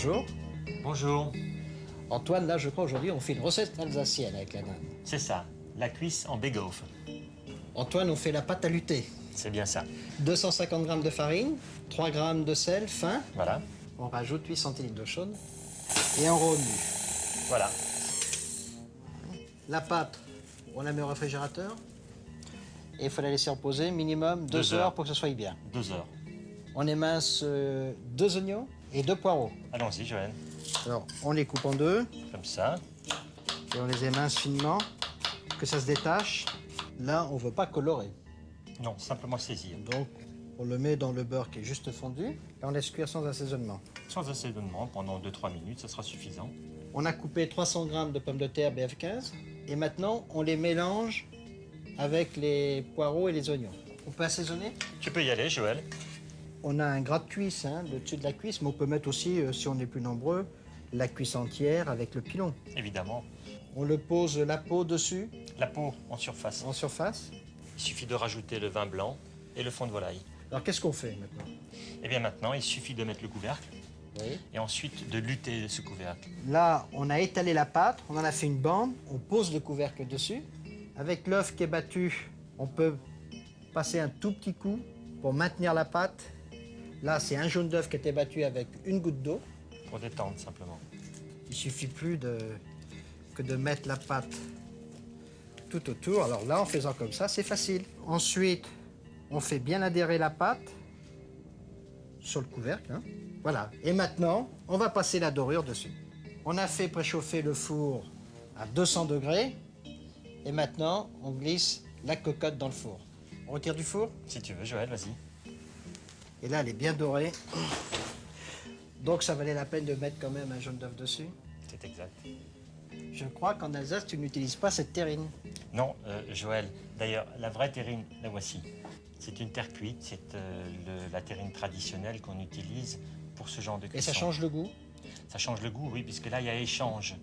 Bonjour. Bonjour, Antoine, là, je crois aujourd'hui, on fait une recette alsacienne avec la dinde. c'est ça, la cuisse en bake-off. Antoine, on fait la pâte à lutter. C'est bien ça. 250 g de farine, 3 g de sel fin. Voilà, On rajoute 8 centilitres d'eau chaude et un rond nu. voilà. La pâte, on la met au réfrigérateur et il faut la laisser reposer minimum 2 2 heures heures. pour que ce soit bien. 2 heures. On émince 2 oignons et 2 poireaux. Allons-y, Joël. Alors, on les coupe en deux Comme ça. et on les émince finement, que ça se détache. Là, on ne veut pas colorer. Non, simplement saisir. Donc, on le met dans le beurre qui est juste fondu et on laisse cuire sans assaisonnement. Sans assaisonnement, pendant 2-3 minutes, ça sera suffisant. On a coupé 300 g de pommes de terre BF15 et maintenant, on les mélange avec les poireaux et les oignons. On peut assaisonner. Tu peux y aller, Joël. On a un gras de cuisse, le dessus de la cuisse, mais on peut mettre aussi, si on est plus nombreux, la cuisse entière avec le pilon. Évidemment. On le pose la peau dessus, La peau en surface. en surface. Il suffit de rajouter le vin blanc et le fond de volaille. Alors, qu'est-ce qu'on fait maintenant? Et bien maintenant, il suffit de mettre le couvercle Oui. et ensuite de lutter ce couvercle. Là, on a étalé la pâte, on en a fait une bande, on pose le couvercle dessus. Avec l'œuf qui est battu, on peut passer un tout petit coup pour maintenir la pâte. Là, c'est un jaune d'œuf qui était battu avec une goutte d'eau. Pour détendre simplement. Il suffit plus que de mettre la pâte tout autour. Alors là, en faisant comme ça, c'est facile. Ensuite, on fait bien adhérer la pâte sur le couvercle. Voilà. Et maintenant, on va passer la dorure dessus. On a fait préchauffer le four à 200 degrés. Et maintenant, on glisse la cocotte dans le four. On retire du four. Si tu veux, Joël, vas-y. Et là, elle est bien dorée. Donc, ça valait la peine de mettre quand même un jaune d'œuf dessus. C'est exact. Je crois qu'en Alsace, tu n'utilises pas cette terrine. Non, Joël. D'ailleurs, la vraie terrine, la voici. C'est une terre cuite. C'est la terrine traditionnelle qu'on utilise pour ce genre de cuisson. Et ça change le goût. Ça change le goût, oui, puisque là, il y a échange.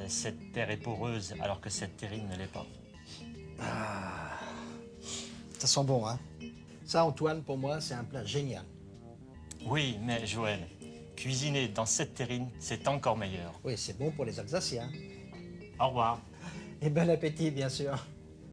Cette terre est poreuse, alors que cette terrine ne l'est pas. Ça sent bon, hein? Ça, Antoine, pour moi, c'est un plat génial. Oui, mais Joël, cuisiner dans cette terrine, c'est encore meilleur. Oui, c'est bon pour les Alsaciens. Au revoir. Et bon appétit, bien sûr.